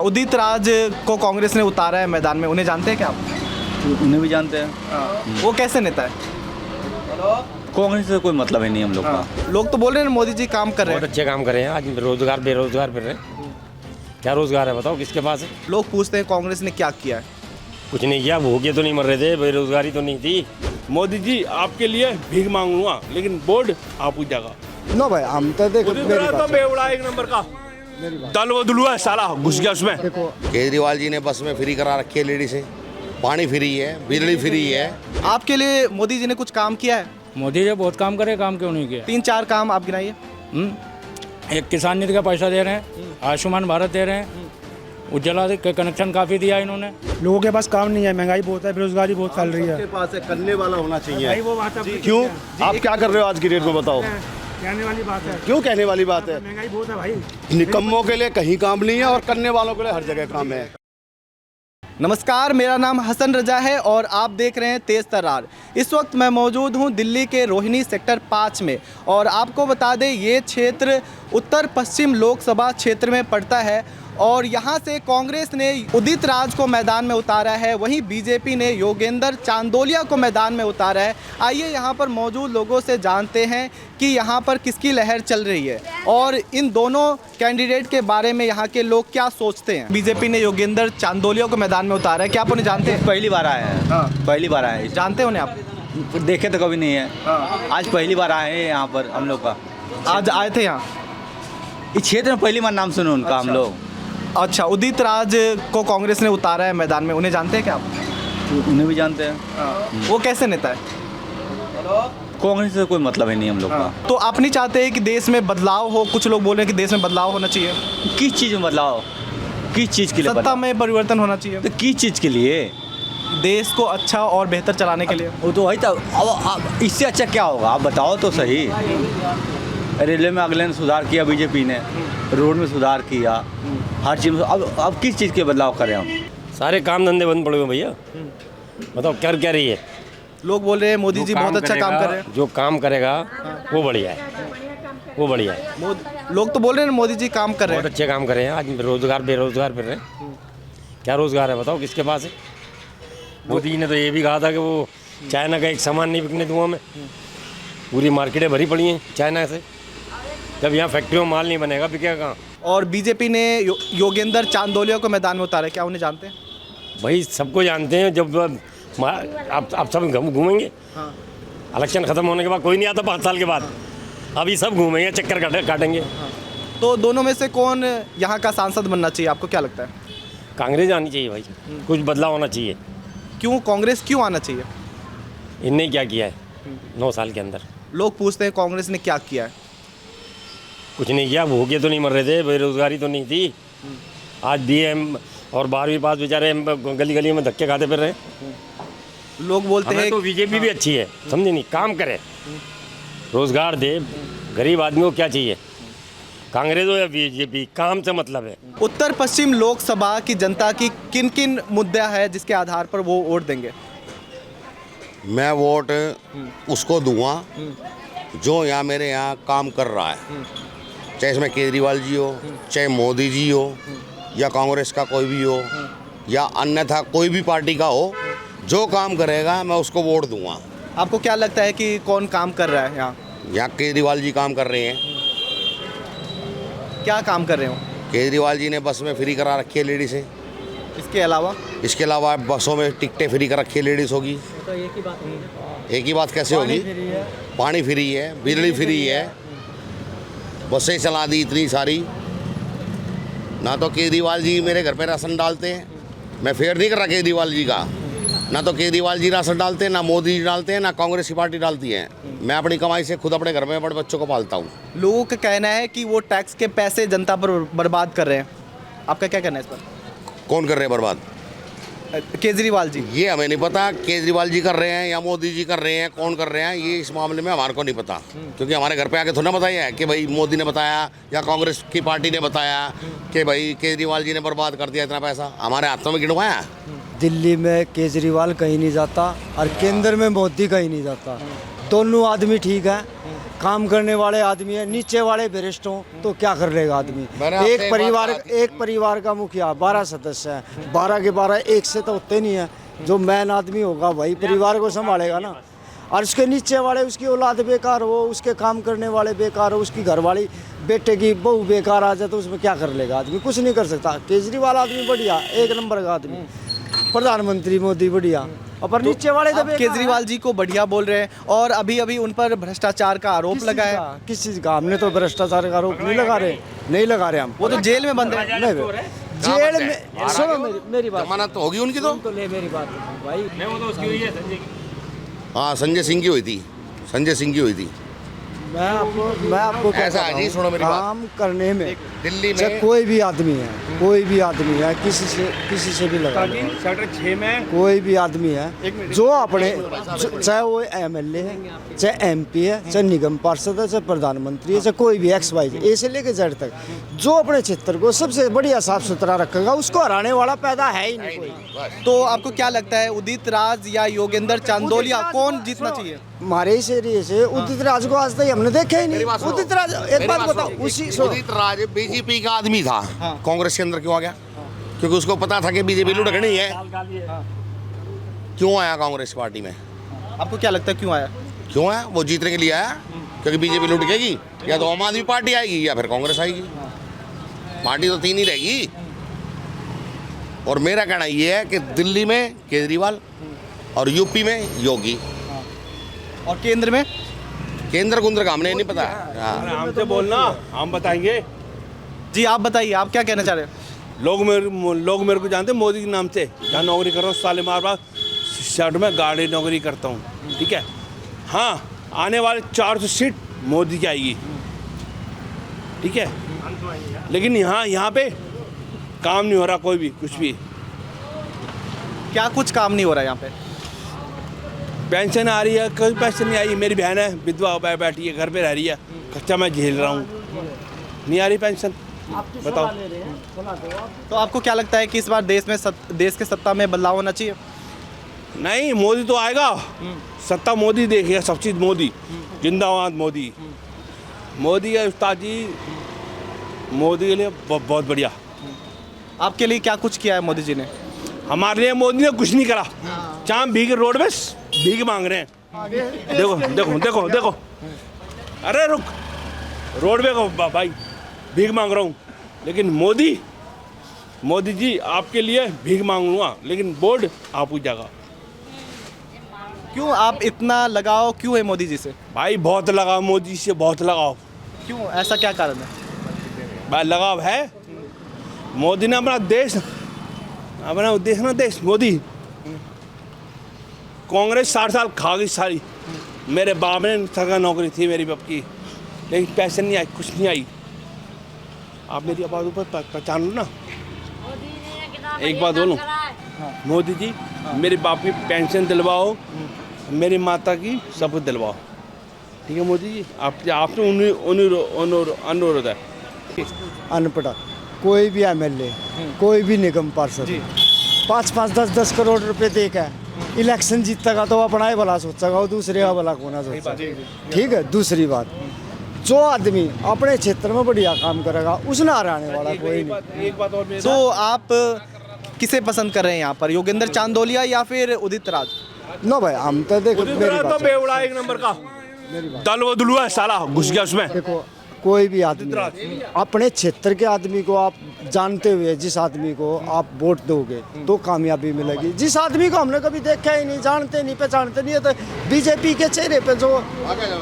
उदित राज को कांग्रेस ने उतारा है मैदान में, उन्हें जानते हैं क्या आप? उन्हें भी जानते हैं। वो कैसे नेता है? कांग्रेस से कोई मतलब ही नहीं हम लोग का। लोग तो बोल रहे हैं मोदी जी काम कर रहे बहुत हैं। अच्छे काम कर रहे हैं। आज रोजगार बेरोजगार फिर रहे हैं। क्या रोजगार है बताओ, किसके पास है? लोग पूछते हैं कांग्रेस ने क्या किया है। कुछ नहीं किया, भूखे तो नहीं मर रहे थे, बेरोजगारी तो नहीं थी। मोदी जी आपके लिए भीख मांगूंगा, लेकिन बोर्ड आप ही जगह नो भाई हम तो देखो तो बेवड़ा एक नंबर का दल बदलू है, साला घुस गया उसमें। केजरीवाल जी ने बस में फ्री करा रखी है लेडी से, पानी फ्री है, बिजली फ्री है। आपके लिए मोदी जी ने कुछ काम किया है? मोदी जी बहुत काम करे, काम क्यों नहीं किया? 3-4 काम आप गिनाइए। एक किसान निधि का पैसा दे रहे हैं, आयुष्मान भारत दे रहे हैं, उज्ज्वला का कनेक्शन काफ़ी दिया इन्होंने। लोगों के पास काम नहीं है, महंगाई बहुत है, बेरोजगारी बहुत फैल रही है। पास है, करने वाला होना चाहिए। वो बात क्यों आप क्या कर रहे हो आज की डेट में, बताओ? कहने वाली बात है। क्यों कहने वाली बात है? महंगाई बहुत है भाई। निकम्मों के लिए कहीं काम नहीं है और करने वालों के लिए हर जगह काम है। नमस्कार, मेरा नाम हसन रजा है और आप देख रहे हैं तेज तर्रार। इस वक्त मैं मौजूद हूं दिल्ली के रोहिणी सेक्टर 5 में और आपको बता दें ये क्षेत्र उत्तर पश्चिम लोकसभा क्षेत्र में पड़ता है और यहां से कांग्रेस ने उदित राज को मैदान में उतारा है, वहीं बीजेपी ने योगेंद्र चांदोलिया को मैदान में उतारा है। आइए यहां पर मौजूद लोगों से जानते हैं कि यहां पर किसकी लहर चल रही है और इन दोनों कैंडिडेट के बारे में यहां के लोग क्या सोचते हैं। बीजेपी ने योगेंद्र चांदोलिया को मैदान में उतारा है, क्या आप उन्हें जानते हैं? पहली बार आए हैं। हाँ। पहली बार आए हैं। जानते हैं उन्हें आप? देखे तो कभी नहीं है। आज पहली बार आए हैं यहाँ पर हम लोग का। आज आए थे यहाँ? इस क्षेत्र में पहली बार नाम सुने उनका हम लोग। अच्छा, उदित राज को कांग्रेस ने उतारा है मैदान में, उन्हें जानते हैं क्या आप? उन्हें भी जानते हैं। वो कैसे नेता है? कांग्रेस से कोई मतलब ही नहीं हम लोग का। तो आप नहीं चाहते कि देश में बदलाव हो? कुछ लोग बोल रहे हैं कि देश में बदलाव होना चाहिए। किस चीज़ में बदलाव? किस चीज़ के लिए सत्ता बदलाव? में परिवर्तन होना चाहिए तो किस चीज़ के लिए? देश को अच्छा और बेहतर चलाने के लिए। वो तो वही था। अब इससे अच्छा क्या होगा आप बताओ तो सही। रेलवे में अगले ने सुधार किया बीजेपी ने, रोड में सुधार किया, हर चीज़ में। अब किस चीज़ के बदलाव करें हम? सारे काम धंधे बंद पड़े हुए भैया। बताओ कर क्या रही है? लोग बोल रहे हैं मोदी जी बहुत अच्छा काम कर रहे हैं। जो काम करेगा वो बढ़िया है, वो बढ़िया है। लोग तो बोल रहे हैं मोदी जी काम कर रहे बहुत हैं। अच्छे काम कर रहे हैं। आज रोजगार बेरोजगार फिर रहे हैं। क्या रोजगार है बताओ, किसके पास है? मोदी जी ने तो ये भी कहा था कि वो चाइना का एक सामान नहीं बिकने दूंगा मैं। पूरी मार्केटें भरी पड़ी हैं चाइना से। जब यहाँ फैक्ट्रियों में माल नहीं बनेगा बिकेगा कहाँ? और बीजेपी ने योगेंद्र चांदोलिया को मैदान में उतारा है, क्या उन्हें जानते हैं? भाई सबको जानते हैं। जब आप सब घूमेंगे। इलेक्शन खत्म होने के बाद कोई नहीं आता 5 साल के बाद। अभी सब घूमेंगे, चक्कर काटेंगे। तो दोनों में से कौन यहाँ का सांसद बनना चाहिए, आपको क्या लगता है? कांग्रेस आनी चाहिए भाई, कुछ बदलाव होना चाहिए। क्यों कांग्रेस क्यों आना चाहिए? इनने क्या किया है 9 साल के अंदर? लोग पूछते हैं कांग्रेस ने क्या किया है। कुछ नहीं किया, भूखे तो नहीं मर रहे थे, बेरोजगारी तो नहीं थी। आज BA और 12वीं पास बेचारे गली गली में धक्के खाते फिर रहे हैं। लोग बोलते हैं तो बीजेपी भी अच्छी है, समझे नहीं? काम करे, रोजगार दे, गरीब आदमी को क्या चाहिए? कांग्रेस हो या बीजेपी, काम से मतलब है। उत्तर पश्चिम लोकसभा की जनता की किन किन मुद्दा है जिसके आधार पर वो वोट देंगे? मैं वोट उसको दूंगा जो यहाँ मेरे यहाँ काम कर रहा है, चाहे इसमें केजरीवाल जी हो, चाहे मोदी जी हो, या कांग्रेस का कोई भी हो, या अन्यथा कोई भी पार्टी का हो। जो काम करेगा मैं उसको वोट दूंगा। आपको क्या लगता है कि कौन काम कर रहा है यहाँ? यहाँ केजरीवाल जी काम कर रहे हैं। क्या काम कर रहे हो? केजरीवाल जी ने बस में फ्री करा रखी है लेडी से। इसके अलावा? इसके अलावा बसों में टिकटें फ्री कर रखी है लेडीज़ होगी। तो एक ही बात कैसे होगी? पानी फ्री है, बिजली फ्री है, बसें चला दी इतनी सारी। ना तो केजरीवाल जी मेरे घर पे राशन डालते हैं, मैं फेयर नहीं कर रहा केजरीवाल जी का। ना तो केजरीवाल जी राशन डालते हैं, ना मोदी जी डालते हैं, ना कांग्रेस की पार्टी डालती है। मैं अपनी कमाई से खुद अपने घर में बड़े बच्चों को पालता हूँ। लोगों का कहना है कि वो टैक्स के पैसे जनता पर बर्बाद कर रहे हैं, आपका क्या कहना है इस पर? कौन कर रहे हैं बर्बाद? केजरीवाल जी। ये हमें नहीं पता केजरीवाल जी कर रहे हैं या मोदी जी कर रहे हैं, कौन कर रहे हैं, ये इस मामले में हमारे को नहीं पता। क्योंकि हमारे घर पे आके थोड़ा बताया है कि भाई मोदी ने बताया या कांग्रेस की पार्टी ने बताया कि भाई केजरीवाल जी ने बर्बाद कर दिया इतना पैसा। हमारे हाथों में गिनवाया। दिल्ली में केजरीवाल कहीं नहीं जाता और केंद्र में मोदी कहीं नहीं जाता। दोनों आदमी ठीक है, काम करने वाले आदमी है, नीचे वाले भ्रष्ट हों तो क्या कर लेगा आदमी। मैंने आपसे एक एक परिवार का मुखिया 12 सदस्य है, 12 के 12 एक से तो होते नहीं है। जो मैन आदमी होगा वही परिवार को संभालेगा ना। और उसके नीचे वाले, उसकी औलाद बेकार हो, उसके काम करने वाले बेकार हो, उसकी घरवाली बेटे की बहू बेकार आ जाए तो उसमें क्या कर लेगा आदमी, कुछ नहीं कर सकता। केजरीवाल आदमी बढ़िया, एक नंबर का आदमी, प्रधानमंत्री मोदी बढ़िया, और नीचे वाले तो आप केजरीवाल जी को बढ़िया बोल रहे हैं और अभी अभी उन पर भ्रष्टाचार का आरोप लगा है। किस चीज़ का? हमने तो भ्रष्टाचार का आरोप नहीं लगा रहे हम। वो तो जेल में बंद है। नहीं, जेल में सुनो मेरी बात, जमानत तो होगी उनकी तो ले मेरी बात भाई। हाँ, संजय सिंह की हुई थी, संजय सिंह की हुई थी। मैं आपको क्या ऐसा है जी, सुनो मेरी बात। काम करने में दिल्ली चाहे में कोई भी आदमी है, किसी से भी लगा लो, सेक्टर 6 में कोई भी आदमी है जो अपने चाहे वो एमएलए है, चाहे एमपी है, चाहे निगम पार्षद है, चाहे प्रधानमंत्री है, चाहे कोई भी XYZ ए से लेकर Z तक, जो अपने क्षेत्र को सबसे बढ़िया साफ सुथरा रखेगा उसको हराने वाला पैदा है ही नहीं कोई। तो आपको क्या लगता है उदित राज या योगेंद्र चांदोलिया कौन जीतना चाहिए? हमारे इस एरिए से उदित राज को आज तक हमने देखा ही नहीं। उदित राज, एक बात बताओ, उदित राज बीजेपी का आदमी था, कांग्रेस के अंदर क्यों आ गया? क्योंकि उसको पता था कि बीजेपी लुढ़कनी है। क्यों आया कांग्रेस पार्टी में? आपको क्या लगता है क्यों आया? क्यों आया? वो जीतने के लिए आया, क्योंकि बीजेपी लुढ़केगी, या तो आम आदमी पार्टी आएगी या फिर कांग्रेस आएगी। पार्टी तो तीन ही रहेगी। और मेरा कहना ये है कि दिल्ली में केजरीवाल और यूपी में योगी, और केंद्र में केंद्र कुंद्र का हमने नहीं पता। हमसे बोलना, हम बताएंगे। जी आप बताइए, आप क्या कहना चाह रहे हैं? लोग मेरे को जानते हैं मोदी के नाम से। जहाँ नौकरी कर रहा हूँ साले मार बार शर्ट में गाड़ी नौकरी करता हूँ, ठीक है। हाँ, आने वाले 400 सीट मोदी की आएगी, ठीक है। लेकिन यहाँ पे काम नहीं हो रहा, कोई भी कुछ भी। क्या कुछ काम नहीं हो रहा है यहाँ पे? पेंशन आ रही है, कोई पेंशन नहीं आई। मेरी बहन है, विधवा बैठी है, घर पे रह रही है, खर्चा मैं झेल रहा हूँ, नहीं आ रही पेंशन। बताओ। तो आपको क्या लगता है कि इस बार देश के सत्ता में बदलाव होना चाहिए? नहीं, मोदी तो आएगा, सत्ता मोदी देखेगा, सब चीज़ मोदी, जिंदाबाद मोदी। मोदी है उस्ताद जी, मोदी के लिए बहुत बढ़िया। आपके लिए क्या कुछ किया है मोदी जी ने? हमारे लिए मोदी ने कुछ नहीं करा। चाम भीग रोड में भीग मांग रहे हैं। देखो देखो देखो देखो, अरे रुक, रोड में भाई भीख मांग रहा हूँ। लेकिन मोदी जी आपके लिए भीख मांगूंगा, लेकिन बोर्ड आप जगह। क्यों आप इतना लगाव क्यों है मोदी जी से? भाई बहुत लगाव, मोदी से बहुत लगाव। क्यों, ऐसा क्या कारण है? भाई लगाव है, मोदी ने अपना देश ना देश। मोदी कांग्रेस 60 साल खा गई सारी। मेरे बाप ने सरकारी नौकरी थी मेरी बाप की, लेकिन पैसे नहीं आई, कुछ नहीं आई। आप मेरी आवाज़ ऊपर पहचान लो ना। एक बात बोलूं, मोदी जी मेरे बाप की पेंशन दिलवाओ, मेरी माता की सब कुछ दिलवाओ, ठीक है मोदी जी। आपसे अनुरोध है। अनपढ़ कोई भी एमएलए, कोई भी निगम पार्षद 5-5, 10-10 करोड़ रुपए देकर इलेक्शन जीतेगा तो अपना ही भला सोचेगा, वो दूसरे का भला कोना सोचेगा, ठीक है। दूसरी बात, जो आदमी अपने क्षेत्र में बढ़िया काम करेगा उसने हराने वाला कोई नहीं। एक बात और, तो आप किसे पसंद कर रहे हैं यहाँ पर, योगेंद्र चांदोलिया या फिर उदित राज? नो भाई, हम तो देखो तो बेवड़ा एक नंबर का दल वो दुलुआ है, साला घुस गया उसमें। देखो, कोई भी आदमी अपने क्षेत्र के आदमी को आप जानते हुए जिस आदमी को आप वोट दोगे तो कामयाबी मिलेगी। जिस आदमी को हमने कभी देखा ही नहीं, जानते नहीं, पहचानते नहीं है, तो बीजेपी के चेहरे पे जो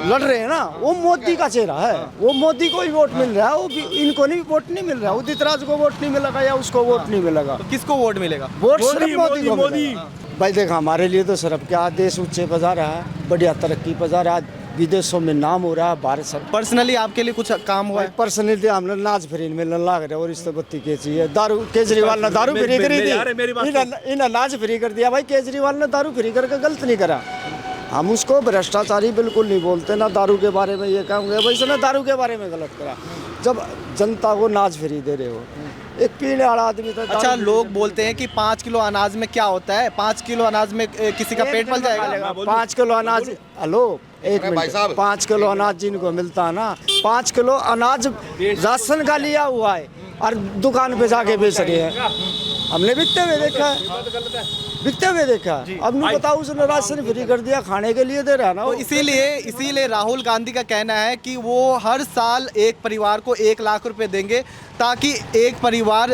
लड़ रहे हैं ना, वो मोदी का चेहरा है। वो मोदी को ही वोट मिल रहा है, वो इनको नहीं वोट नहीं मिल रहा। उदित राज को वोट नहीं मिलेगा या उसको वोट नहीं मिलेगा, तो किसको वोट मिलेगा? वोट सिर्फ मोदी को मिलेगा। भाई देखो, हमारे लिए तो सिर्फ क्या, देश ऊंचे पर जा रहा है, बढ़िया तरक्की पर जा रहा है, विदेशों में नाम हो रहा है, भारत सब। पर्सनली आपके लिए कुछ काम हुआ है? पर्सनली हमने नाच फ्री मिलने लग रहा है, और इससे बत्ती के चाहिए। दारू, केजरीवाल ने दारू फ्री करी थी, इन्हें नाच फ्री कर दिया। भाई केजरीवाल ने दारू फ्री करके गलत नहीं करा, हम उसको भ्रष्टाचारी बिल्कुल नहीं बोलते, ना दारू के बारे में ये कहूँगे भाई इसने दारू के बारे में गलत करा। जब जनता को नाच फ्री दे रहे हो, एक पीने वाला आदमी तो। अच्छा, लोग बोलते हैं कि 5 किलो अनाज में क्या होता है? 5 किलो अनाज में किसी का पेट पल जाएगा? 5 किलो अनाज, हेलो, एक अरे भाई मिनट, साहब। 5 किलो अनाज जिनको मिलता है ना, 5 किलो अनाज राशन का लिया हुआ है और दुकान पे जाके बेच रहे हैं। हमने बिकते हुए देखा है, बिकते हुए देखा है। अब नहीं बताओ, उसने राशन फ्री कर दिया, खाने के लिए दे रहा ना तो वो। इसीलिए राहुल गांधी का कहना है कि वो हर साल एक परिवार को 1 लाख रुपए देंगे, ताकि एक परिवार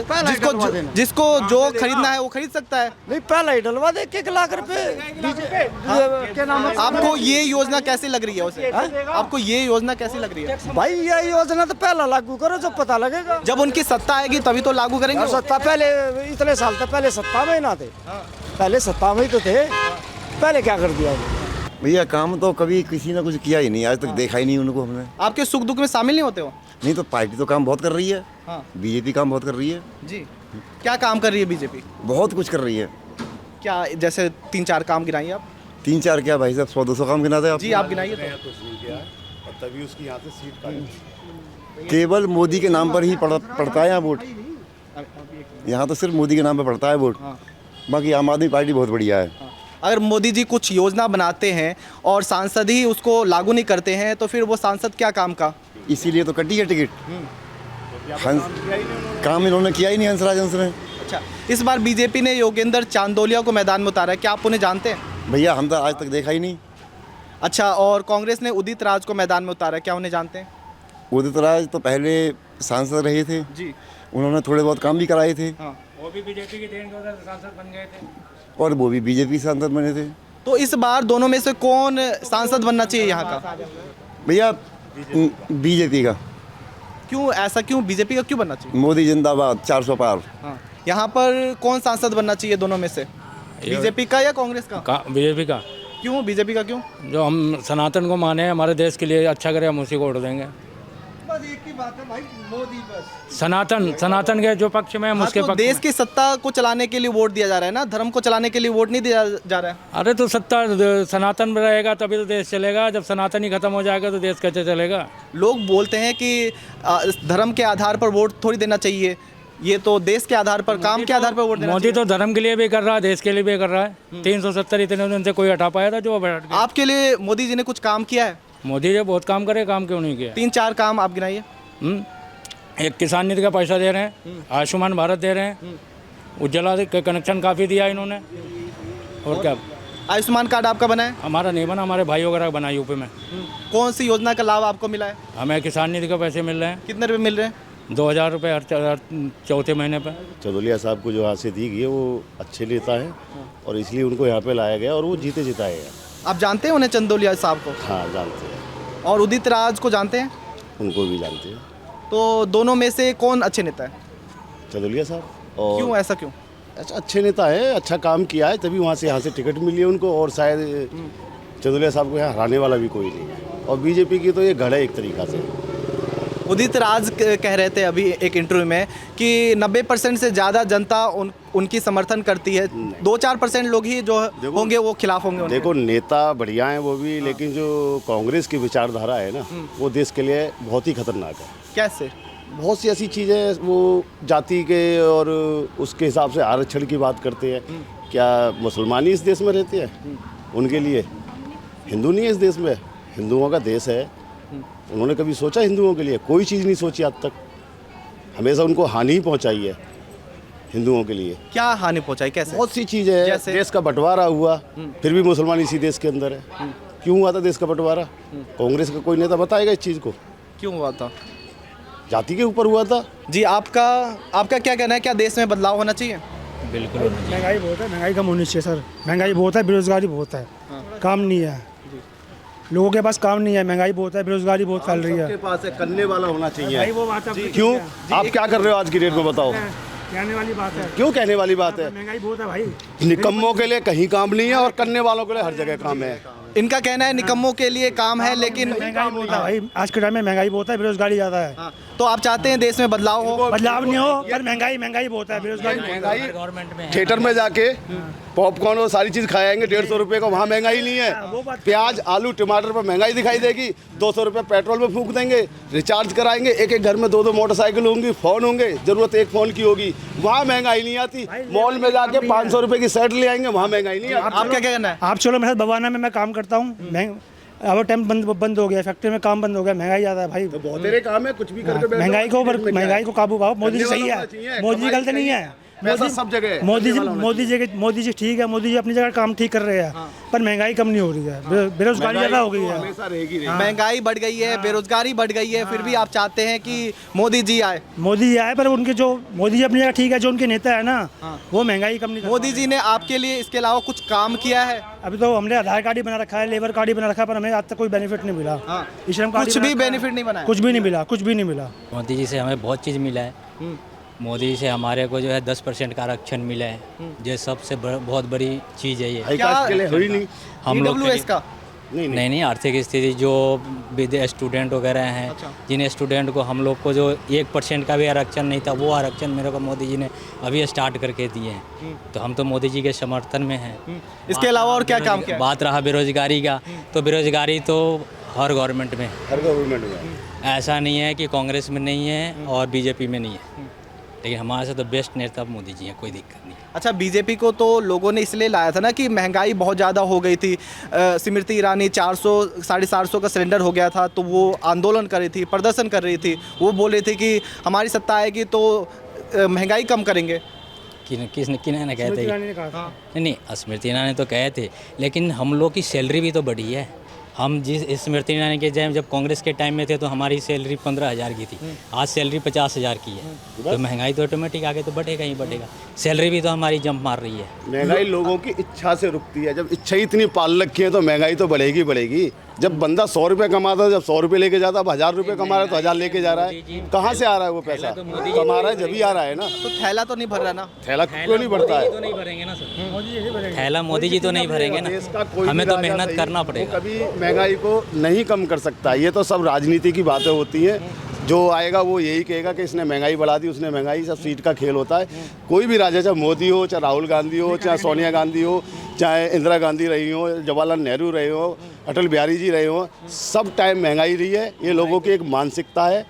जिसको जो खरीदना है वो खरीद सकता है। नहीं, पहले ही डलवा दे 1 लाख रुपए। क्या नाम है? आपको ये योजना कैसी लग रही है उसे? आपको ये योजना कैसी लग रही है? भाई ये योजना तो पहला लागू करो, जब पता लगेगा। जब उनकी सत्ता आएगी तभी तो लागू करेंगे और वो। सत्ता पहले इतने साल तक पहले सत्ता में ही ना थे, पहले सत्ता में ही तो थे, पहले क्या कर दिया? भैया काम तो कभी किसी ने कुछ किया ही नहीं, आज तक देखा ही नहीं उनको हमने। आपके सुख दुख में शामिल नहीं होते हो? नहीं तो पार्टी तो काम बहुत कर रही है, हाँ बीजेपी काम बहुत कर रही है, जी। क्या काम कर रही है बीजेपी? बहुत कुछ कर रही है। क्या जैसे 3-4 काम गिनाइए आप। 3-4 क्या भाई साहब, 100-200 काम गिनाते हैं आप? जी आप गिनाइए तो। तभी उसकी यहाँ से सीट का केवल मोदी के नाम पर ही पड़ता है यहाँ वोट। यहाँ तो सिर्फ मोदी के नाम पर पड़ता है वोट, बाकी आम आदमी पार्टी बहुत बढ़िया है। अगर मोदी जी कुछ योजना बनाते हैं और सांसद ही उसको लागू नहीं करते हैं तो फिर वो सांसद क्या काम का? इसीलिए तो कटी है टिकट। काम इन्होंने किया ही नहीं हंसराज हंस ने। अच्छा, इस बार बीजेपी ने योगेंद्र चांदोलिया को मैदान में उतारा है, क्या आप उन्हें जानते हैं? भैया हम तो आज तक देखा ही नहीं। अच्छा, और कांग्रेस ने उदित राज को मैदान में उतारा है, क्या उन्हें जानते हैं? उदित राज तो पहले सांसद रहे थे जी। उन्होंने थोड़े बहुत काम भी कराए थे। हाँ। वो भी बीजेपी की देन की वजह से सांसद बन गए थे। और वो भी बीजेपी सांसद बने थे। तो इस बार दोनों में से कौन सांसद बनना चाहिए यहाँ का? भैया बीजेपी का। क्यों ऐसा, क्यों बीजेपी का क्यों बनना चाहिए? मोदी जिंदाबाद, 400 पार। हाँ। यहाँ पर कौन सांसद बनना चाहिए दोनों में से, बीजेपी का या कांग्रेस का? बीजेपी का। क्यों बीजेपी का क्यों? जो हम सनातन को माने, हमारे देश के लिए अच्छा करे, हम उसी को वोट देंगे। बस एक ही बात है भाई, मोदी बस। सनातन के जो पक्ष में हम हाँ, उसके तो पक्ष देश में। की सत्ता को चलाने के लिए वोट दिया जा रहा है ना, धर्म को चलाने के लिए वोट नहीं दिया जा रहा है। अरे तो सत्ता सनातन में रहेगा तभी तो देश चलेगा, जब सनातन ही खत्म हो जाएगा तो देश कैसे चलेगा? लोग बोलते हैं कि धर्म के आधार पर वोट थोड़ी देना चाहिए, ये तो देश के आधार पर, काम के आधार पर वोट देना मोदी तो धर्म के लिए भी कर रहा है, देश के लिए भी कर रहा है। 370 इतने दिन से कोई हटा पाया था जो बैठ गया। आपके लिए मोदी जी ने कुछ काम किया है? मोदी जी बहुत काम करे, काम क्यों नहीं किया? 3-4 काम आप गिनाइए। एक किसान निधि का पैसा दे रहे हैं, आयुष्मान भारत दे रहे हैं, उज्ज्वला का कनेक्शन काफ़ी दिया इन्होंने। और क्या? आयुष्मान कार्ड आपका बना है? हमारा नहीं बना, हमारे भाई वगैरह बना यूपी में। कौन सी योजना का लाभ आपको मिला है? हमें किसान निधि के पैसे मिल रहे हैं। कितने रुपए मिल रहे हैं? 2000 रुपये हर चौथे महीने पर। चंदोलिया साहब को जो यहाँ से दी गई है वो अच्छे नेता है और इसलिए उनको यहाँ पे लाया गया और वो जीते जिताएगा। आप जानते हैं उन्हें, चंदोलिया साहब को? हाँ जानते हैं। और उदित राज को जानते हैं? उनको भी जानते हैं। तो दोनों में से कौन अच्छे नेता है? चंदोलिया साहब। और क्यों, ऐसा क्यों? अच्छे नेता है, अच्छा काम किया है, तभी वहाँ से यहाँ से टिकट मिली है उनको। और शायद चंदोलिया साहब को यहाँ हराने वाला भी कोई नहीं है। और बीजेपी की तो ये गढ़ है एक तरीक़ा से। उदित राज कह रहे थे अभी एक इंटरव्यू में कि 90% से ज़्यादा जनता उनकी समर्थन करती है, 2-4% लोग ही जो होंगे वो खिलाफ होंगे उनके। देखो नेता बढ़िया हैं वो भी, लेकिन जो कांग्रेस की विचारधारा है ना वो देश के लिए बहुत ही खतरनाक है। कैसे? बहुत सी ऐसी चीज़ें वो जाति के और उसके हिसाब से आरक्षण की बात करते हैं। क्या मुसलमान ही इस देश में रहते हैं? उनके लिए हिंदू नहीं है इस देश में, हिंदुओं का देश है। उन्होंने कभी सोचा हिंदुओं के लिए? कोई चीज़ नहीं सोची आज तक। हमेशा उनको हानि ही पहुंचाई है हिंदुओं के लिए। क्या हानि पहुंचाई, कैसे? बहुत सी चीज़ें हैं। देश का बंटवारा हुआ, फिर भी मुसलमान इसी देश के अंदर है। क्यों हुआ था देश का बंटवारा? कांग्रेस का कोई नेता बताएगा इस चीज़ को? क्यों हुआ था? जाति के ऊपर हुआ था। जी, आपका क्या कहना है, क्या देश में बदलाव होना चाहिए? बिल्कुल। महंगाई बहुत है, महंगाई कम होनी चाहिए सर। महंगाई बहुत है, बेरोजगारी बहुत है, काम नहीं है, लोगों के पास काम नहीं है, महंगाई बहुत है, बेरोजगारी बहुत फैल रही है। सबके पास है, करने वाला होना चाहिए। वो बात है। क्यों आप क्या कर रहे हो आज की डेट में बताओ? कहने वाली बात है। क्यों कहने वाली बात है? महंगाई बहुत है भाई। निकम्मों के लिए कहीं काम नहीं है और करने वालों के लिए हर जगह काम है। इनका कहना है निकम्मों के लिए काम है, लेकिन महंगाई बहुत है भाई, आज के टाइम में महंगाई बहुत है, बेरोजगारी ज़्यादा है। हाँ, तो आप चाहते हैं देश में बदलाव हो? बदलाव नहीं हो, पर महंगाई बहुत है, बेरोजगारी गवर्नमेंट में थिएटर में जाके पॉपकॉर्न और सारी चीज़ खाएंगे 150 रुपये का, वहाँ महंगाई नहीं है। प्याज आलू टमाटर पर महंगाई दिखाई देगी, 200 रुपये पेट्रोल में फूंक देंगे, रिचार्ज कराएंगे, एक घर में 2-2 मोटरसाइकिल होंगी, फ़ोन होंगे, ज़रूरत एक फ़ोन की होगी, वहाँ महंगाई नहीं आती। मॉल में जाके 500 रुपये की शर्ट ले आएंगे, वहाँ महंगाई नहीं आती। आप क्या कहना है? आप चलो, मेरे साथ बवाना में मैं काम करता हूँ, अब टाइम बंद हो गया, फैक्ट्री में काम बंद हो गया, महंगाई ज़्यादा है भाई। तो बहुत तेरे काम है, कुछ भी करके बैठो, महंगाई को काबू पाओ। मोदी जी सही है, मोदी जी गलत नहीं है, पैसा सब जगह है। मोदी जी ठीक है, मोदी जी अपनी जगह काम ठीक कर रहे हैं, पर महंगाई कम नहीं हो रही है, बेरोजगारी ज़्यादा हो गई है। हमेशा रहेगी। महंगाई बढ़ गई है, बेरोजगारी बढ़ गई है, फिर भी आप चाहते हैं कि मोदी जी आए। मोदी जी आए, पर उनके जो मोदी जी अपनी जगह ठीक है, जो उनके नेता है ना, वो महंगाई कम नहीं कर मोदी जी ने आपके लिए इसके अलावा कुछ काम किया है? अभी तो हमने आधार कार्ड ही बना रखा है, लेबर कार्ड ही बना रखा है, पर हमें आज तक कोई बेनिफिट नहीं मिला। श्रम कार्ड कुछ भी बेनिफिट नहीं बना? कुछ भी नहीं मिला, कुछ भी नहीं मिला। मोदी जी से हमें बहुत चीज़ मिला है। मोदी जी से हमारे को जो है 10% का आरक्षण मिला है, जो सबसे बहुत बड़ी चीज़ है ये। हाई कास्ट के लिए हुई नहीं हम लोग EWS का नहीं, आर्थिक स्थिति जो स्टूडेंट वगैरह हैं, जिन स्टूडेंट को हम लोग को जो 1% का भी आरक्षण नहीं था, वो आरक्षण मेरे को मोदी जी ने अभी स्टार्ट करके दिए हैं। तो हम तो मोदी जी के समर्थन में हैं। इसके अलावा और क्या काम किया? बात रहा बेरोजगारी का, तो बेरोजगारी तो हर गवर्नमेंट में, हर गवर्नमेंट में। ऐसा नहीं है कि कांग्रेस में नहीं है और बीजेपी में नहीं है, लेकिन हमारे से तो बेस्ट नेता मोदी जी हैं, कोई दिक्कत नहीं। अच्छा, बीजेपी को तो लोगों ने इसलिए लाया था ना कि महंगाई बहुत ज़्यादा हो गई थी। स्मृति ईरानी 400 450 का सिलेंडर हो गया था, तो वो आंदोलन कर रही थी, प्रदर्शन कर रही थी। वो बोल रही थी कि हमारी सत्ता आएगी तो महंगाई कम करेंगे। किसने कहे थे? नहीं, स्मृति ईरानी तो कहे थे, लेकिन हम लोग की सैलरी भी तो बढ़ी है। हम जिस स्मृति ईरानी के जब कांग्रेस के टाइम में थे तो हमारी सैलरी 15,000 की थी, आज सैलरी 50,000 की है। तो महंगाई तो ऑटोमेटिक आगे तो बढ़ेगा ही बढ़ेगा। सैलरी भी तो हमारी जंप मार रही है। महंगाई लोगों की इच्छा से रुकती है। जब इच्छा ही इतनी पाल रखी है तो महंगाई तो बढ़ेगी। जब बंदा 100 रुपये कमाता है, जब 100 रुपये लेके जाता है, अब 1000 रुपये कमा रहा है तो 1000 लेके जा रहा है। कहाँ से आ रहा है वो पैसा? कमा रहा है जब ही आ रहा है ना। तो थैला तो नहीं भर रहा ना? थैला क्यों नहीं बढ़ता है? तो नहीं भरेंगे ना सर, थैला मोदी जी तो नहीं भरेंगे ना, हमें तो मेहनत करना पड़ेगा। कभी महंगाई को नहीं कम कर सकता। ये तो सब राजनीति की बातें होती हैं। जो आएगा वो यही कहेगा कि इसने महंगाई बढ़ा दी, उसने महंगाई, सब सीट का खेल होता है। कोई भी राजा, चाहे मोदी हो, चाहे राहुल गांधी हो, चाहे सोनिया गांधी हो, चाहे इंदिरा गांधी रही हो, जवाहरलाल नेहरू रहे हो, अटल बिहारी जी रहे हो, सब टाइम महंगाई रही है। ये लोगों की एक मानसिकता है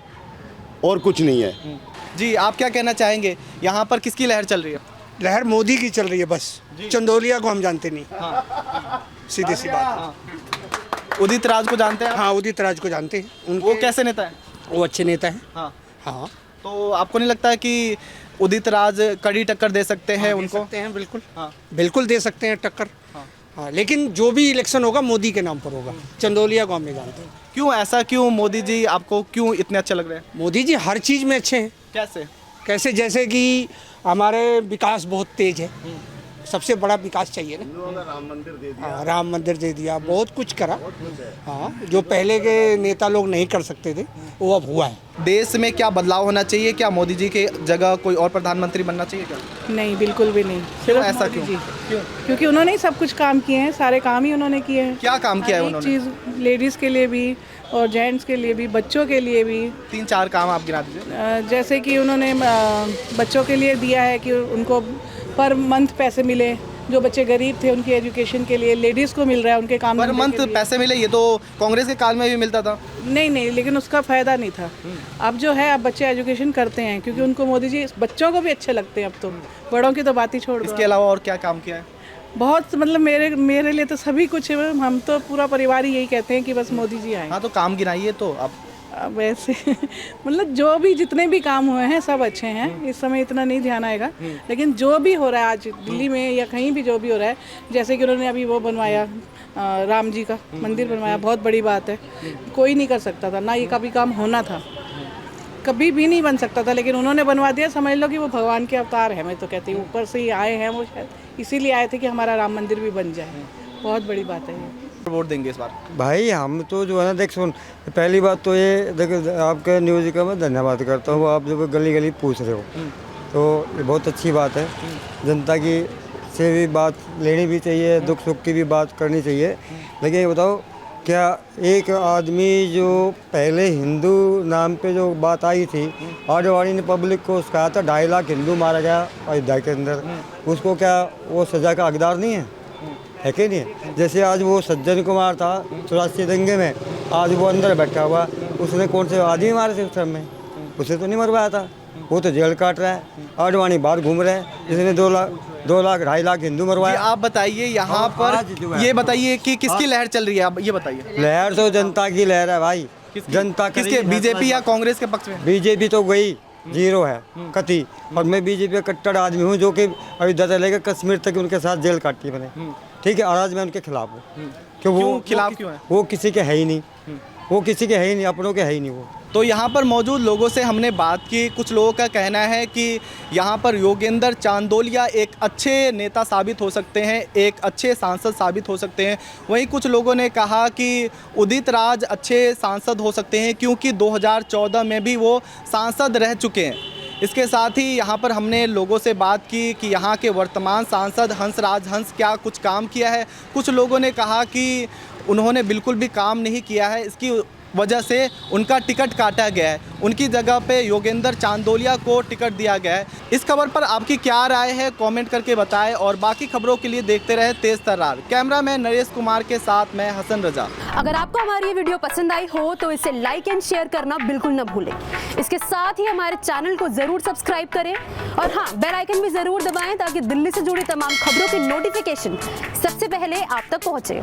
और कुछ नहीं है। जी, आप क्या कहना चाहेंगे? यहाँ पर किसकी लहर चल रही है? लहर मोदी की चल रही है बस। चंदौलिया को हम जानते नहीं। सीधी सी बात। उदित राज को जानते हैं? हाँ, उदित राज को जानते हैं। वो कैसे नेता है? वो अच्छे नेता हैं। हाँ। तो आपको नहीं लगता है कि उदित राज कड़ी टक्कर दे सकते हैं उनको? दे सकते हैं, बिल्कुल। बिल्कुल दे सकते हैं टक्कर। हाँ, लेकिन जो भी इलेक्शन होगा मोदी के नाम पर होगा। चंदौलिया को हम नहीं जानते। क्यों ऐसा? क्यों मोदी जी आपको क्यों इतने अच्छे लग रहे हैं? मोदी जी हर चीज़ में अच्छे हैं। कैसे? जैसे कि हमारे विकास बहुत तेज है, सबसे बड़ा विकास चाहिए ना। राम मंदिर दे दिया। हाँ, राम मंदिर दे दिया, बहुत कुछ करा। हाँ, जो पहले के नेता लोग नहीं कर सकते थे वो अब हुआ है। देश में क्या बदलाव होना चाहिए? क्या मोदी जी के जगह कोई और प्रधानमंत्री बनना चाहिए क्या? नहीं, बिल्कुल भी नहीं। क्यों ऐसा? क्यों? क्योंकि उन्होंने ही सब कुछ काम किए हैं, सारे काम ही उन्होंने किए हैं। क्या काम किया है उन्होंने? चीज़ लेडीज़ के लिए भी और जेंट्स के लिए भी, बच्चों के लिए भी। 3-4 काम आप गिना दीजिए। जैसे कि उन्होंने बच्चों के लिए दिया है कि उनको पर मंथ पैसे मिले, जो बच्चे गरीब थे उनकी एजुकेशन के लिए। लेडीज़ को मिल रहा है उनके काम पर मंथ पैसे मिले, ये तो कांग्रेस के काल में भी मिलता था। नहीं, लेकिन उसका फ़ायदा नहीं था। अब जो है, अब बच्चे एजुकेशन करते हैं क्योंकि उनको मोदी जी बच्चों को भी अच्छे लगते हैं। अब तो बड़ों की तो बात ही छोड़ दो। इसके अलावा और क्या काम किया है? बहुत, मतलब मेरे लिए तो सभी कुछ है। हम तो पूरा परिवार ही यही कहते हैं कि बस मोदी जी आए। हाँ, तो काम गिनाइए तो आप। वैसे मतलब जो भी जितने भी काम हुए हैं सब अच्छे हैं। इस समय इतना नहीं ध्यान आएगा, लेकिन जो भी हो रहा है आज दिल्ली में या कहीं भी जो भी हो रहा है, जैसे कि उन्होंने अभी वो बनवाया, राम जी का मंदिर बनवाया, बहुत बड़ी बात है। कोई नहीं कर सकता था ना, ये कभी काम होना था, कभी भी नहीं बन सकता था, लेकिन उन्होंने बनवा दिया। समझ लो कि वो भगवान के अवतार है। मैं तो कहती हूँ ऊपर से ही आए हैं वो, शायद इसीलिए आए थे कि हमारा राम मंदिर भी बन जाए। बहुत बड़ी बात है ये। वोट देंगे इस बार? भाई हम तो जो है ना, देख सुन, पहली बात तो ये देख, आपके न्यूज़ का मैं धन्यवाद करता हूँ। आप जो गली गली पूछ रहे हो तो ये बहुत अच्छी बात है। जनता की से भी बात लेनी भी चाहिए, दुख सुख की भी बात करनी चाहिए। लेकिन ये बताओ, क्या एक आदमी जो पहले हिंदू नाम पे जो बात आई थी, आडवाणी ने पब्लिक को कहा था 2.5 लाख हिंदू मारा गया अयोध्या के अंदर, उसको क्या वो सज़ा का हकदार नहीं है कि नहीं? जैसे आज वो सज्जन कुमार था 84 दंगे में, आज वो अंदर बैठा हुआ, उसने कौन से आदमी मारे थे उस टाइम में? उसे तो नहीं मरवाया था। वो तो जेल काट रहा है। आडवाणी बाहर घूम रहे हैं, इसने 2 लाख 2.5 लाख हिंदू जी, मरवाया। आप बताइए यहाँ पर ये बताइए कि किसकी लहर चल रही है, आप ये बताइए। लहर तो जनता की लहर है भाई। जनता किसके, बीजेपी या कांग्रेस के पक्ष में? बीजेपी तो गई, जीरो है कति। और मैं बीजेपी का कट्टर आदमी हूँ, जो कि अयोध्या से लेकर कश्मीर तक उनके साथ जेल काटी मैंने, ठीक है। और आज मैं उनके खिलाफ हूँ। क्यों खिलाफ क्यों है? वो किसी के है ही नहीं, वो किसी के है ही नहीं, अपनों के है ही नहीं वो। तो यहाँ पर मौजूद लोगों से हमने बात की। कुछ लोगों का कहना है कि यहाँ पर योगेंद्र चांदोलिया एक अच्छे नेता साबित हो सकते हैं, एक अच्छे सांसद साबित हो सकते हैं। वहीं कुछ लोगों ने कहा कि उदित राज अच्छे सांसद हो सकते हैं, क्योंकि 2014 में भी वो सांसद रह चुके हैं। इसके साथ ही यहाँ पर हमने लोगों से बात की कि यहाँ के वर्तमान सांसद हंसराज हंस क्या कुछ काम किया है। कुछ लोगों ने कहा कि उन्होंने बिल्कुल भी काम नहीं किया है, इसकी वजह से उनका टिकट काटा गया है। उनकी जगह पे योगेंद्र चांदोलिया को टिकट दिया गया है। इस खबर पर आपकी क्या राय है, कमेंट करके बताएं। और बाकी खबरों के लिए देखते रहे तेज तर्रार। कैमरामैन नरेश कुमार के साथ मैं हसन रजा। अगर आपको हमारी ये वीडियो पसंद आई हो तो इसे लाइक एंड शेयर करना बिल्कुल न भूलें। इसके साथ ही हमारे चैनल को जरूर सब्सक्राइब करें और हाँ, बेल आइकन भी जरूर दबाएं ताकि दिल्ली से जुड़ी तमाम खबरों की नोटिफिकेशन सबसे पहले आप तक पहुंचे।